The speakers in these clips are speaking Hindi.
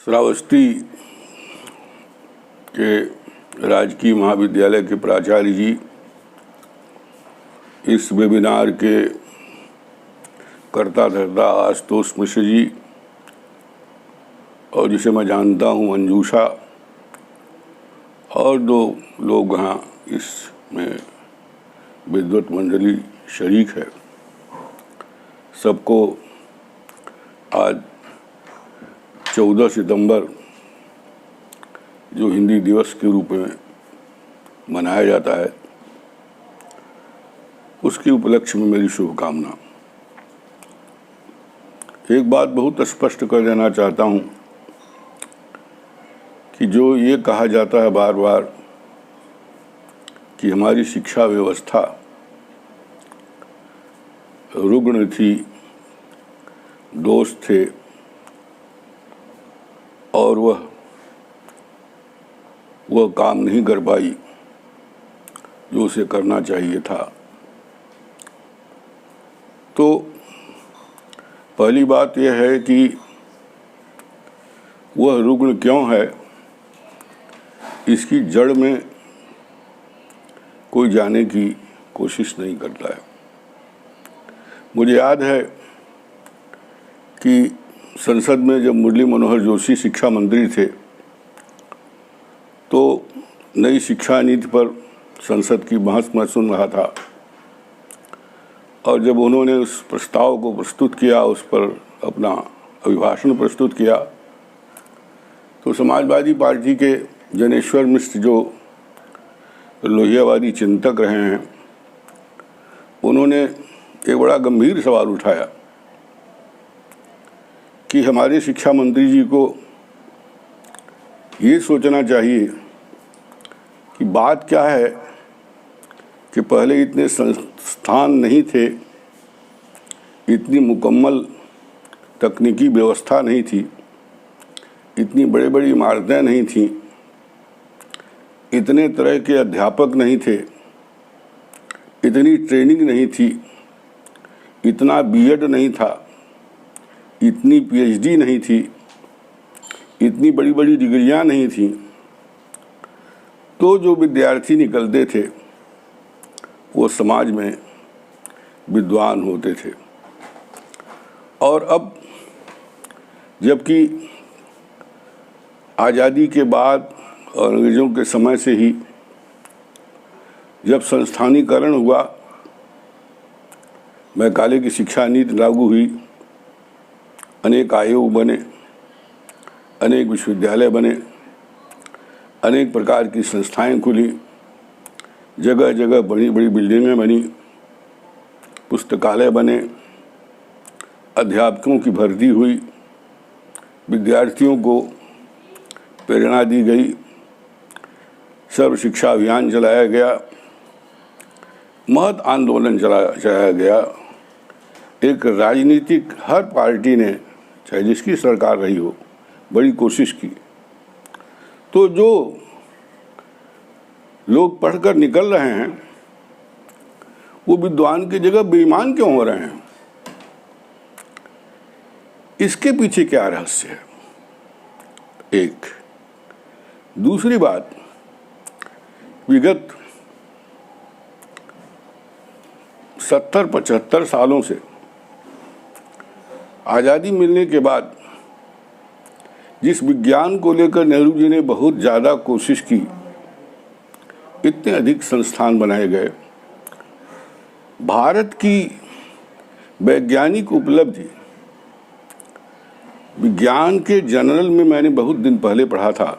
श्रावस्ती के राजकीय महाविद्यालय के प्राचार्य जी इस वेबिनार के कर्ता धर्ता आशुतोष मिश्र जी और जिसे मैं जानता हूँ मंजूषा और दो लोग यहाँ इसमें विद्वत मंडली शरीक है। सबको आज 14 सितंबर जो हिंदी दिवस के रूप में मनाया जाता है उसके उपलक्ष्य में मेरी शुभकामना। एक बात बहुत स्पष्ट कर देना चाहता हूँ कि जो ये कहा जाता है बार बार कि हमारी शिक्षा व्यवस्था रुग्ण थी, दोष थे और वह काम नहीं कर पाई जो उसे करना चाहिए था, तो पहली बात यह है कि वह रुग्ण क्यों है, इसकी जड़ में कोई जाने की कोशिश नहीं करता है। मुझे याद है कि संसद में जब मुरली मनोहर जोशी शिक्षा मंत्री थे तो नई शिक्षा नीति पर संसद की बहस मैं सुन रहा था और जब उन्होंने उस प्रस्ताव को प्रस्तुत किया, उस पर अपना अभिभाषण प्रस्तुत किया, तो समाजवादी पार्टी के जनेश्वर मिश्र जो लोहियावादी चिंतक रहे हैं, उन्होंने एक बड़ा गंभीर सवाल उठाया कि हमारे शिक्षा मंत्री जी को ये सोचना चाहिए कि बात क्या है कि पहले इतने संस्थान नहीं थे, इतनी मुकम्मल तकनीकी व्यवस्था नहीं थी, इतनी बड़ी बड़ी इमारतें नहीं थीं, इतने तरह के अध्यापक नहीं थे, इतनी ट्रेनिंग नहीं थी, इतना बीएड नहीं था, इतनी पीएचडी नहीं थी, इतनी बड़ी बड़ी डिग्रियां नहीं थीं, तो जो विद्यार्थी निकलते थे वो समाज में विद्वान होते थे। और अब जबकि आज़ादी के बाद और अंग्रेज़ों के समय से ही जब संस्थानीकरण हुआ, मैकाले की शिक्षा नीति लागू हुई, अनेक आयोग बने, अनेक विश्वविद्यालय बने, अनेक प्रकार की संस्थाएं खुली, जगह जगह बड़ी बड़ी बिल्डिंगें बनी, पुस्तकालय बने, अध्यापकों की भर्ती हुई, विद्यार्थियों को प्रेरणा दी गई, सर्व शिक्षा अभियान चलाया गया, महत आंदोलन चलाया गया। एक राजनीतिक हर पार्टी ने, चाहे जिसकी सरकार रही हो, बड़ी कोशिश की। तो जो लोग पढ़कर निकल रहे हैं वो विद्वान की जगह बेईमान क्यों हो रहे हैं? इसके पीछे क्या रहस्य है? एक दूसरी बात, विगत 70-75 सालों से आज़ादी मिलने के बाद जिस विज्ञान को लेकर नेहरू जी ने बहुत ज़्यादा कोशिश की, इतने अधिक संस्थान बनाए गए, भारत की वैज्ञानिक उपलब्धि विज्ञान के जर्नल में मैंने बहुत दिन पहले पढ़ा था,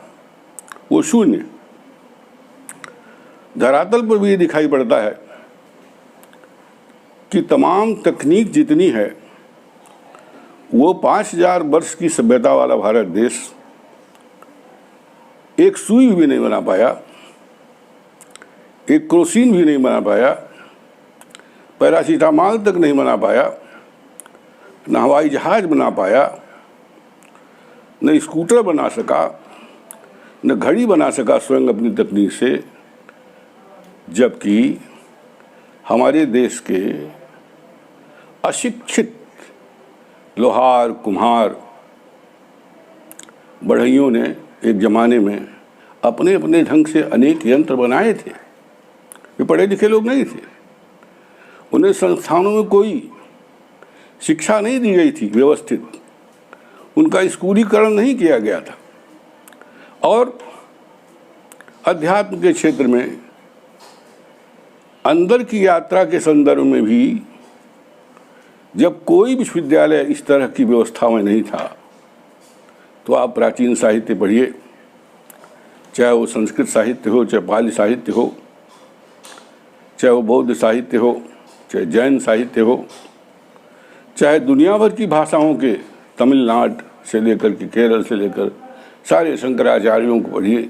वो शून्य। धरातल पर भी ये दिखाई पड़ता है कि तमाम तकनीक जितनी है वो 5000 वर्ष की सभ्यता वाला भारत देश एक सुई भी नहीं बना पाया, एक क्रोसिन भी नहीं बना पाया, पैरासीटामॉल तक नहीं बना पाया, न हवाई जहाज बना पाया, न स्कूटर बना सका, न घड़ी बना सका स्वयं अपनी तकनीक से, जबकि हमारे देश के अशिक्षित लोहार, कुम्हार बढ़इयों ने एक ज़माने में अपने अपने ढंग से अनेक यंत्र बनाए थे। वे पढ़े लिखे लोग नहीं थे, उन्हें संस्थानों में कोई शिक्षा नहीं दी गई थी व्यवस्थित, उनका स्कूलीकरण नहीं किया गया था। और अध्यात्म के क्षेत्र में अंदर की यात्रा के संदर्भ में भी जब कोई विश्वविद्यालय इस तरह की व्यवस्था में नहीं था, तो आप प्राचीन साहित्य पढ़िए, चाहे वो संस्कृत साहित्य हो, चाहे पाली साहित्य हो, चाहे वो बौद्ध साहित्य हो, चाहे जैन साहित्य हो, चाहे दुनिया भर की भाषाओं के तमिलनाडु से लेकर के केरल से लेकर सारे शंकराचार्यों को पढ़िए,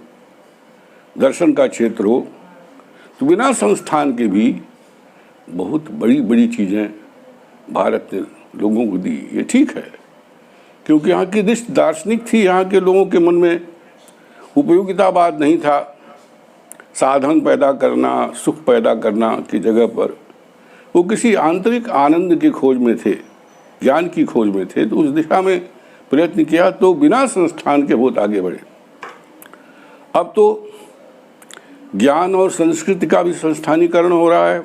दर्शन का क्षेत्र हो, तो बिना संस्थान के भी बहुत बड़ी बड़ी चीज़ें भारत ने लोगों को दी। ये ठीक है, क्योंकि यहाँ की दृष्टि दार्शनिक थी, यहाँ के लोगों के मन में उपयोगितावाद नहीं था। साधन पैदा करना, सुख पैदा करना की जगह पर वो किसी आंतरिक आनंद की खोज में थे, ज्ञान की खोज में थे, तो उस दिशा में प्रयत्न किया, तो बिना संस्थान के बहुत आगे बढ़े। अब तो ज्ञान और संस्कृति का भी संस्थानीकरण हो रहा है,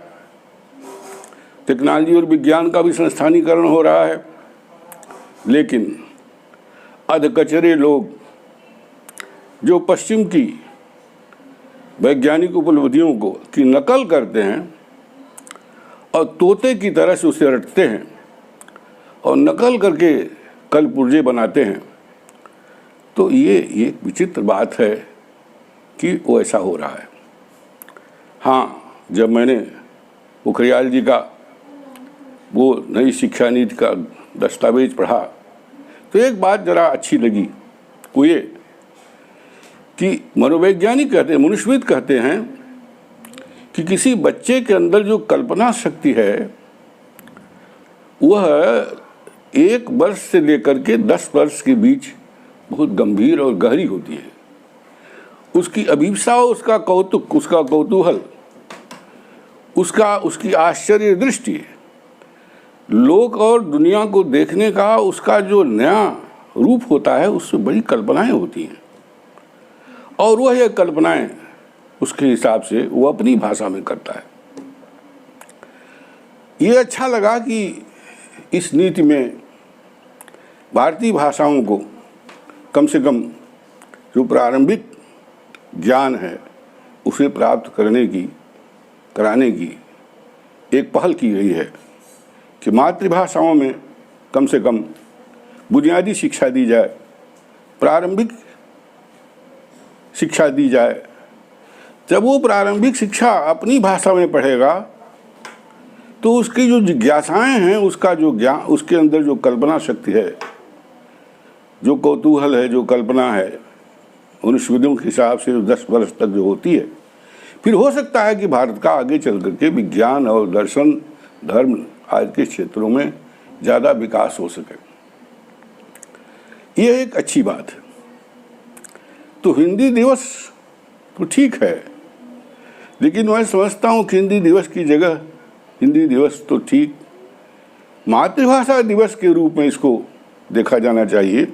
टेक्नोलॉजी और विज्ञान का भी संस्थानीकरण हो रहा है, लेकिन अधकचरे लोग जो पश्चिम की वैज्ञानिक उपलब्धियों को की नकल करते हैं और तोते की तरह से उसे रटते हैं और नकल करके कल पुर्जे बनाते हैं, तो ये एक विचित्र बात है कि वो ऐसा हो रहा है। हाँ, जब मैंने पोखरियाल जी का वो नई शिक्षा नीति का दस्तावेज पढ़ा, तो एक बात ज़रा अच्छी लगी, वो ये कि मनोवैज्ञानिक कहते हैं, मनुष्यविद कहते हैं कि किसी बच्चे के अंदर जो कल्पना शक्ति है वह 1 वर्ष से लेकर के 10 वर्ष के बीच बहुत गंभीर और गहरी होती है। उसकी अभिप्सा, उसका कौतुक, उसका कौतूहल, उसकी आश्चर्य दृष्टि, लोक और दुनिया को देखने का उसका जो नया रूप होता है, उससे बड़ी कल्पनाएं होती हैं। और वह ये कल्पनाएं उसके हिसाब से वो अपनी भाषा में करता है। ये अच्छा लगा कि इस नीति में भारतीय भाषाओं को कम से कम जो प्रारंभिक ज्ञान है उसे प्राप्त कराने की एक पहल की गई है कि मातृभाषाओं में कम से कम बुनियादी शिक्षा दी जाए, प्रारंभिक शिक्षा दी जाए। जब वो प्रारंभिक शिक्षा अपनी भाषा में पढ़ेगा तो उसकी जो जिज्ञासाएं हैं, उसका जो ज्ञान, उसके अंदर जो कल्पना शक्ति है, जो कौतूहल है, जो कल्पना है, मनुष्यविदों के हिसाब से 10 वर्ष तक जो होती है, फिर हो सकता है कि भारत का आगे चल करके विज्ञान और दर्शन, धर्म आदि के क्षेत्रों में ज़्यादा विकास हो सके। यह एक अच्छी बात है। तो हिंदी दिवस तो ठीक है, लेकिन मैं समझता हूँ कि हिंदी दिवस की जगह हिंदी दिवस तो ठीक मातृभाषा दिवस के रूप में इसको देखा जाना चाहिए।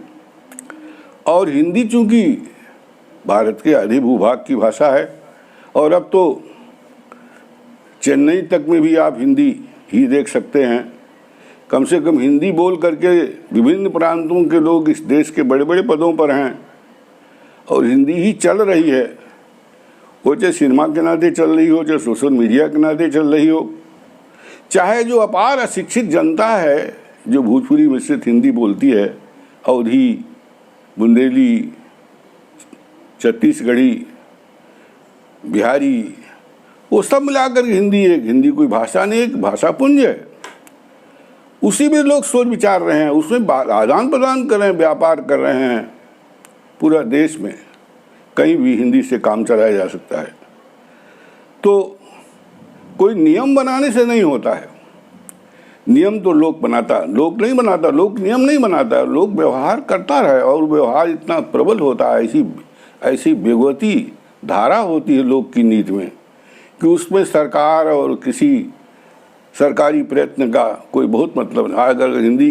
और हिंदी चूँकि भारत के आधे भूभाग की भाषा है, और अब तो चेन्नई तक में भी आप हिंदी ही देख सकते हैं। कम से कम हिंदी बोल करके विभिन्न प्रांतों के लोग इस देश के बड़े बड़े पदों पर हैं और हिंदी ही चल रही है। वो चाहे सिनेमा के नाते चल रही हो, चाहे सोशल मीडिया के नाते चल रही हो, चाहे जो अपार अशिक्षित जनता है जो भोजपुरी मिश्रित हिंदी बोलती है, अवधी, बुंदेली, छत्तीसगढ़ी, बिहारी, वो सब मिलाकर हिंदी कोई भाषा नहीं, एक भाषा पुंज है। उसी में लोग सोच विचार रहे हैं, उसमें आदान प्रदान कर रहे हैं, व्यापार कर रहे हैं। पूरा देश में कहीं भी हिंदी से काम चलाया जा सकता है। तो कोई नियम बनाने से नहीं होता है। नियम तो लोग नहीं बनाता, लोग नियम नहीं बनाता, लोग व्यवहार करता रहे। और व्यवहार इतना प्रबल होता है, ऐसी बेगवती धारा होती है लोग की नीति में कि उसमें सरकार और किसी सरकारी प्रयत्न का कोई बहुत मतलब नहीं। अगर हिंदी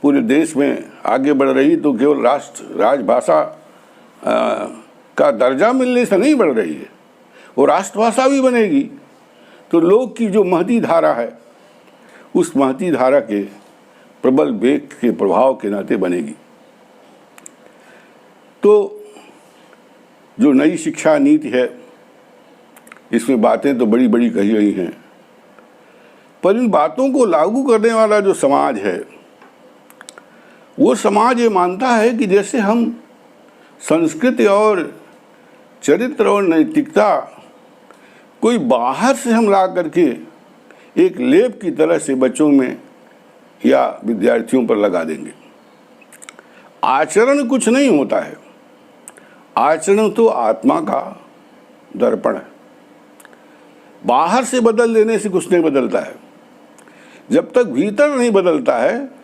पूरे देश में आगे बढ़ रही तो केवल राजभाषा का दर्जा मिलने से नहीं बढ़ रही है, वो राष्ट्रभाषा भी बनेगी तो लोक की जो महती धारा है उस महती धारा के प्रबल वेग के प्रभाव के नाते बनेगी। तो जो नई शिक्षा नीति है इसमें बातें तो बड़ी बड़ी कही गई हैं, पर इन बातों को लागू करने वाला जो समाज है वो समाज ये मानता है कि जैसे हम संस्कृति और चरित्र और नैतिकता कोई बाहर से हम ला करके एक लेप की तरह से बच्चों में या विद्यार्थियों पर लगा देंगे। आचरण कुछ नहीं होता है, आचरण तो आत्मा का दर्पण है। बाहर से बदल देने से कुछ नहीं बदलता है, जब तक भीतर नहीं बदलता है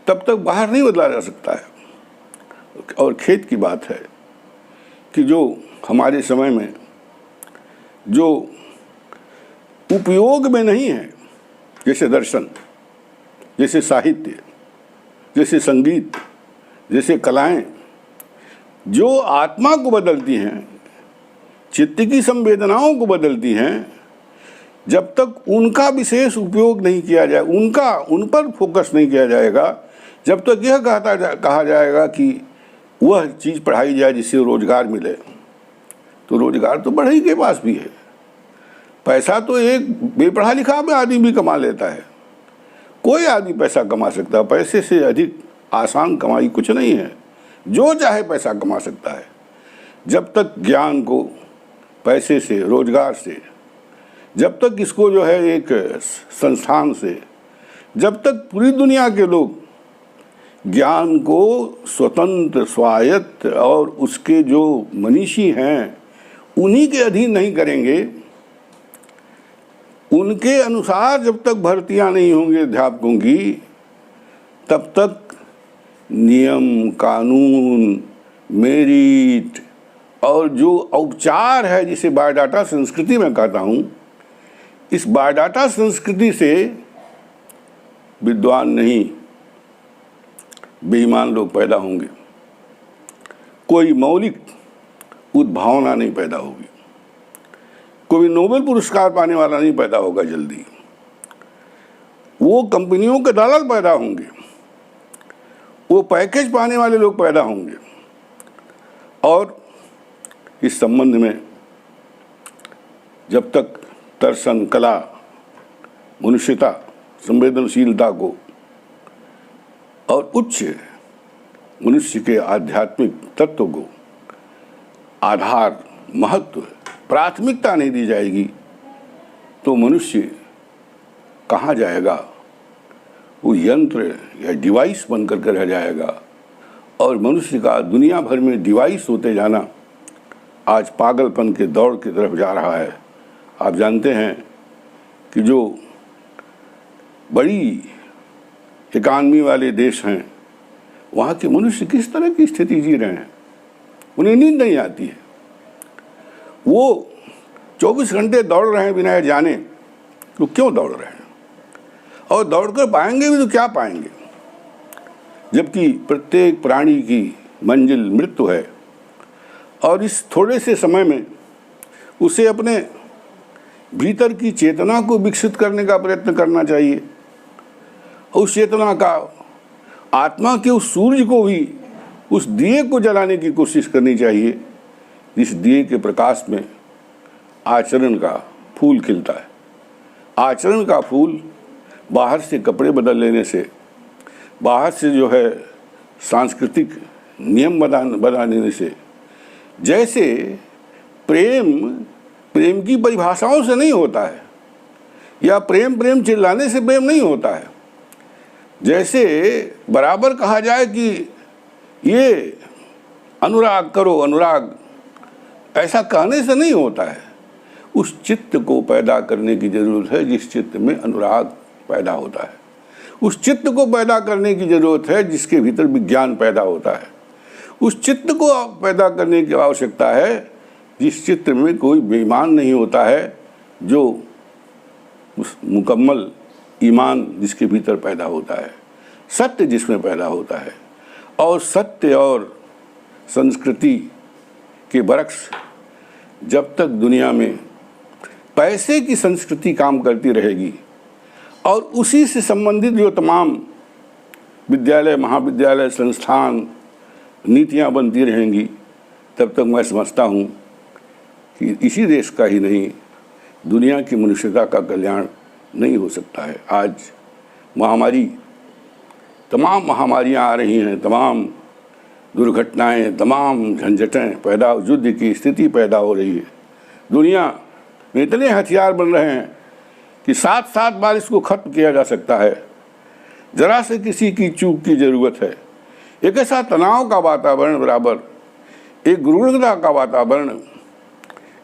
तब तक बाहर नहीं बदला जा सकता है। और खेद की बात है कि जो हमारे समय में जो उपयोग में नहीं है, जैसे दर्शन, जैसे साहित्य, जैसे संगीत, जैसे कलाएं, जो आत्मा को बदलती हैं, चित्त की संवेदनाओं को बदलती हैं, जब तक उनका विशेष उपयोग नहीं किया जाए, उन पर फोकस नहीं किया जाएगा, जब तक यह कहा जाएगा कि वह चीज़ पढ़ाई जाए जिससे रोजगार मिले, तो रोजगार तो बढ़ई के पास भी है। पैसा तो एक बेपढ़ा लिखा भी आदमी भी कमा लेता है, कोई आदमी पैसा कमा सकता है। पैसे से अधिक आसान कमाई कुछ नहीं है, जो चाहे पैसा कमा सकता है। जब तक ज्ञान को पैसे से, रोजगार से, जब तक इसको जो है एक संस्थान से, जब तक पूरी दुनिया के लोग ज्ञान को स्वतंत्र, स्वायत्त और उसके जो मनीषी हैं उन्हीं के अधीन नहीं करेंगे, उनके अनुसार जब तक भर्तियां नहीं होंगी अध्यापकों की, तब तक नियम, कानून, मेरिट और जो औपचार है जिसे बायोडाटा संस्कृति में कहता हूँ, इस बायोडाटा संस्कृति से विद्वान नहीं बेईमान लोग पैदा होंगे। कोई मौलिक उद्भावना नहीं पैदा होगी, कोई नोबेल पुरस्कार पाने वाला नहीं पैदा होगा जल्दी। वो कंपनियों के दलाल पैदा होंगे, वो पैकेज पाने वाले लोग पैदा होंगे। और इस संबंध में जब तक दर्शन, कला, मनुष्यता, संवेदनशीलता को और उच्च मनुष्य के आध्यात्मिक तत्व को आधार, महत्व, प्राथमिकता नहीं दी जाएगी तो मनुष्य कहाँ जाएगा? वो यंत्र या डिवाइस बनकर के रह जाएगा। और मनुष्य का दुनिया भर में डिवाइस होते जाना आज पागलपन के दौर की तरफ जा रहा है। आप जानते हैं कि जो बड़ी इकानमी वाले देश हैं वहाँ के मनुष्य किस तरह की स्थिति जी रहे हैं, उन्हें नींद नहीं आती है। वो 24 घंटे दौड़ रहे हैं बिना जाने तो क्यों दौड़ रहे हैं, और दौड़कर पाएंगे भी तो क्या पाएंगे, जबकि प्रत्येक प्राणी की मंजिल मृत्यु है। और इस थोड़े से समय में उसे अपने भीतर की चेतना को विकसित करने का प्रयत्न करना चाहिए। उस चेतना का, आत्मा के उस सूर्य को भी, उस दिए को जलाने की कोशिश करनी चाहिए जिस दिए के प्रकाश में आचरण का फूल खिलता है। आचरण का फूल बाहर से कपड़े बदल लेने से, बाहर से जो है सांस्कृतिक नियम बना लेने से, जैसे प्रेम की परिभाषाओं से नहीं होता है, या प्रेम चिल्लाने से प्रेम नहीं होता है। जैसे बराबर कहा जाए कि ये अनुराग करो, अनुराग, ऐसा कहने से नहीं होता है। उस चित्त को पैदा करने की जरूरत है जिस चित्त में अनुराग पैदा होता है। उस चित्त को पैदा करने की जरूरत है जिसके भीतर विज्ञान पैदा होता है। उस चित्त को पैदा करने की आवश्यकता है जिस चित्त में कोई बेईमान नहीं होता है, जो उस मुकम्मल ईमान जिसके भीतर पैदा होता है। सत्य जिसमें पैदा होता है। और सत्य और संस्कृति के वृक्ष जब तक दुनिया में पैसे की संस्कृति काम करती रहेगी और उसी से संबंधित जो तमाम विद्यालय, महाविद्यालय, संस्थान, नीतियाँ बनती रहेंगी, तब तक मैं समझता हूँ कि इसी देश का ही नहीं, दुनिया की मनुष्यता का कल्याण नहीं हो सकता है। आज महामारी, तमाम महामारियाँ आ रही हैं, तमाम दुर्घटनाएं, तमाम झंझटें पैदा, युद्ध की स्थिति पैदा हो रही है। दुनिया में इतने हथियार बन रहे हैं कि 7-7 बार इसको खत्म किया जा सकता है। जरा से किसी की चूक की ज़रूरत है। एक ऐसा तनाव का वातावरण बराबर, एक गुरुणता का वातावरण,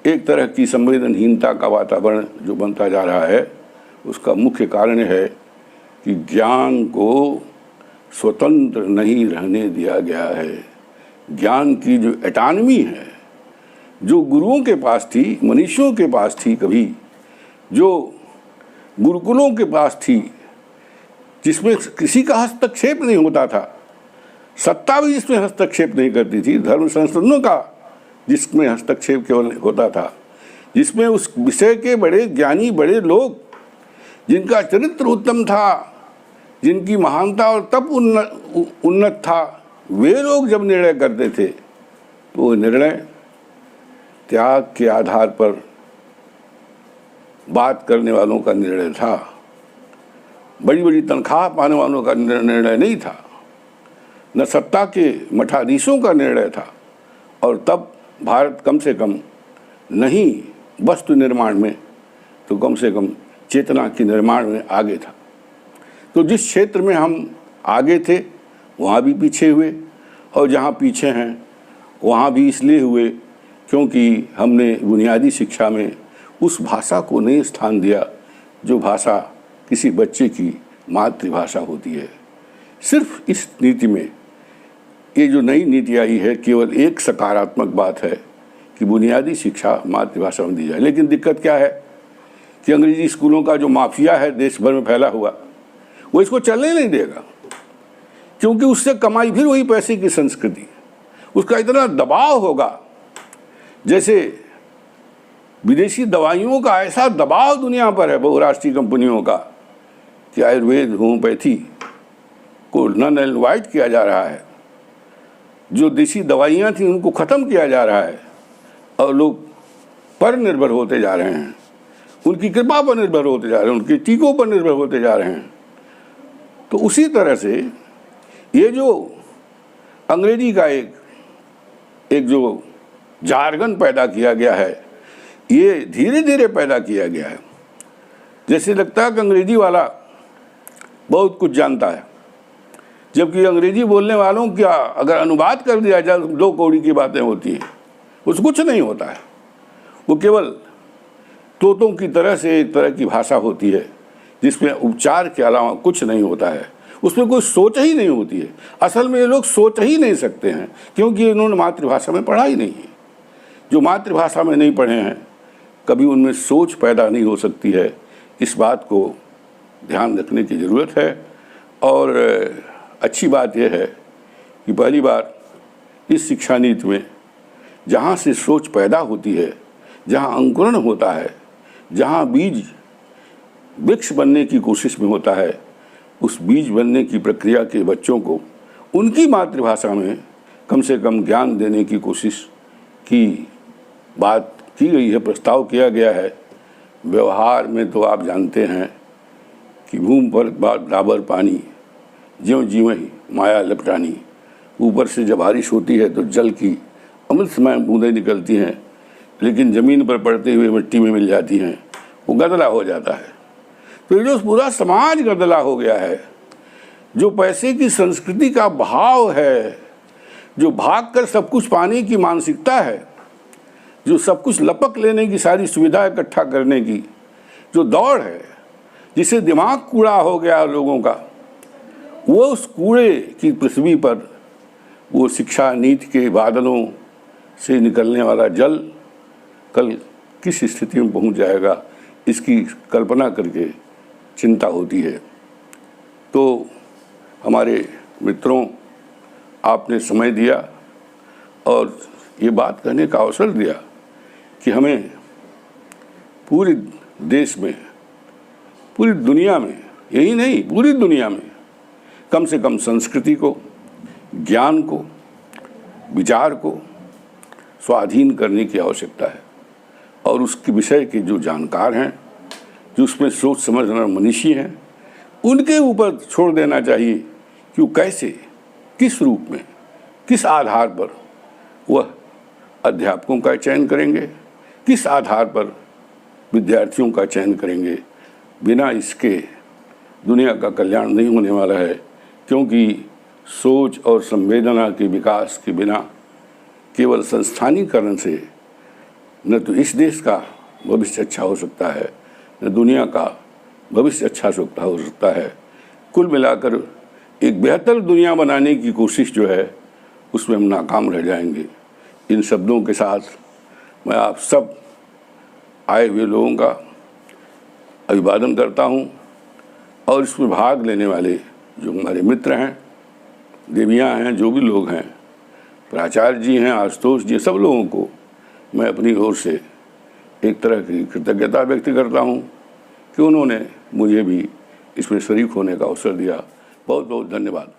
एक तरह की संवेदनहीनता का वातावरण जो बनता जा रहा है, उसका मुख्य कारण है कि ज्ञान को स्वतंत्र नहीं रहने दिया गया है। ज्ञान की जो एटानमी है, जो गुरुओं के पास थी, मनीषियों के पास थी, कभी जो गुरुकुलों के पास थी, जिसमें किसी का हस्तक्षेप नहीं होता था, सत्ता भी जिसमें हस्तक्षेप नहीं करती थी, धर्म संस्थानों का जिसमें हस्तक्षेप केवल होता था, जिसमें उस विषय के बड़े ज्ञानी, बड़े लोग, जिनका चरित्र उत्तम था, जिनकी महानता और तप उन्नत था, वे लोग जब निर्णय करते थे तो वो निर्णय त्याग के आधार पर बात करने वालों का निर्णय था। बड़ी बड़ी तनख्वाह पाने वालों का निर्णय नहीं था, न सत्ता के मठाधीशों का निर्णय था। और तब भारत कम से कम नहीं वस्तु निर्माण में तो कम से कम चेतना के निर्माण में आगे था। तो जिस क्षेत्र में हम आगे थे वहाँ भी पीछे हुए, और जहाँ पीछे हैं वहाँ भी इसलिए हुए क्योंकि हमने बुनियादी शिक्षा में उस भाषा को नहीं स्थान दिया जो भाषा किसी बच्चे की मातृभाषा होती है। सिर्फ इस नीति में, ये जो नई नीति आई है, केवल एक सकारात्मक बात है कि बुनियादी शिक्षा मातृभाषा में दी जाए। लेकिन दिक्कत क्या है कि अंग्रेजी स्कूलों का जो माफिया है देश भर में फैला हुआ, वो इसको चलने नहीं देगा, क्योंकि उससे कमाई भी वही पैसे की संस्कृति। उसका इतना दबाव होगा, जैसे विदेशी दवाइयों का ऐसा दबाव दुनिया पर है बहुराष्ट्रीय कंपनियों का कि आयुर्वेद, होम्योपैथी को नन एंड वाइट किया जा रहा है। जो देसी दवाइयाँ थी उनको ख़त्म किया जा रहा है और लोग पर निर्भर होते जा रहे हैं, उनकी कृपा पर निर्भर होते जा रहे हैं, उनके टीकों पर निर्भर होते जा रहे हैं। तो उसी तरह से ये जो अंग्रेजी का एक जो जार्गन पैदा किया गया है, ये धीरे धीरे पैदा किया गया है। जैसे लगता है कि अंग्रेजी वाला बहुत कुछ जानता है, जबकि अंग्रेजी बोलने वालों का अगर अनुवाद कर दिया जाए 2 कौड़ी की बातें होती हैं, उससे कुछ नहीं होता है। वो केवल तोतों की तरह से एक तरह की भाषा होती है जिसमें उपचार के अलावा कुछ नहीं होता है, उसमें कोई सोच ही नहीं होती है। असल में ये लोग सोच ही नहीं सकते हैं क्योंकि इन्होंने मातृभाषा में पढ़ा ही नहीं है। जो मातृभाषा में नहीं पढ़े हैं, कभी उनमें सोच पैदा नहीं हो सकती है। इस बात को ध्यान रखने की ज़रूरत है। और अच्छी बात यह है कि पहली बार इस शिक्षा नीति में जहाँ से सोच पैदा होती है, जहाँ अंकुरण होता है, जहाँ बीज वृक्ष बनने की कोशिश में होता है, उस बीज बनने की प्रक्रिया के बच्चों को उनकी मातृभाषा में कम से कम ज्ञान देने की कोशिश की बात की गई है, प्रस्ताव किया गया है। व्यवहार में तो आप जानते हैं कि भूमि पर बराबर पानी, ज्यों ज्यों ही माया लपटानी। ऊपर से जब बारिश होती है तो जल की अमृतमय बूंदें निकलती हैं, लेकिन ज़मीन पर पड़ते हुए मिट्टी में मिल जाती हैं, वो गदला हो जाता है। तो ये जो पूरा समाज गदला हो गया है, जो पैसे की संस्कृति का भाव है, जो भाग कर सब कुछ पाने की मानसिकता है, जो सब कुछ लपक लेने की सारी सुविधा इकट्ठा करने की जो दौड़ है, जिसे दिमाग कूड़ा हो गया लोगों का, वो उस कूड़े की पृथ्वी पर वो शिक्षा नीति के बादलों से निकलने वाला जल कल किस स्थिति में पहुंच जाएगा, इसकी कल्पना करके चिंता होती है। तो हमारे मित्रों, आपने समय दिया और ये बात कहने का अवसर दिया कि हमें पूरे देश में, पूरी दुनिया में, यही नहीं पूरी दुनिया में कम से कम संस्कृति को, ज्ञान को, विचार को स्वाधीन करने की आवश्यकता है। और उसके विषय के जो जानकार हैं, जो उसमें सोच समझना मनीषी हैं, उनके ऊपर छोड़ देना चाहिए कि वो कैसे, किस रूप में, किस आधार पर वह अध्यापकों का चयन करेंगे, किस आधार पर विद्यार्थियों का चयन करेंगे। बिना इसके दुनिया का कल्याण नहीं होने वाला है, क्योंकि सोच और संवेदना के विकास के बिना केवल संस्थानीकरण से न तो इस देश का भविष्य अच्छा हो सकता है, न दुनिया का भविष्य अच्छा हो सकता है। कुल मिलाकर एक बेहतर दुनिया बनाने की कोशिश जो है उसमें हम नाकाम रह जाएंगे। इन शब्दों के साथ मैं आप सब आए हुए लोगों का अभिवादन करता हूं और इसमें भाग लेने वाले जो हमारे मित्र हैं, देवियाँ हैं, जो भी लोग हैं, प्राचार्य जी हैं, आशुतोष जी, सब लोगों को मैं अपनी ओर से एक तरह की कृतज्ञता व्यक्त करता हूं कि उन्होंने मुझे भी इसमें शरीक होने का अवसर दिया। बहुत बहुत धन्यवाद।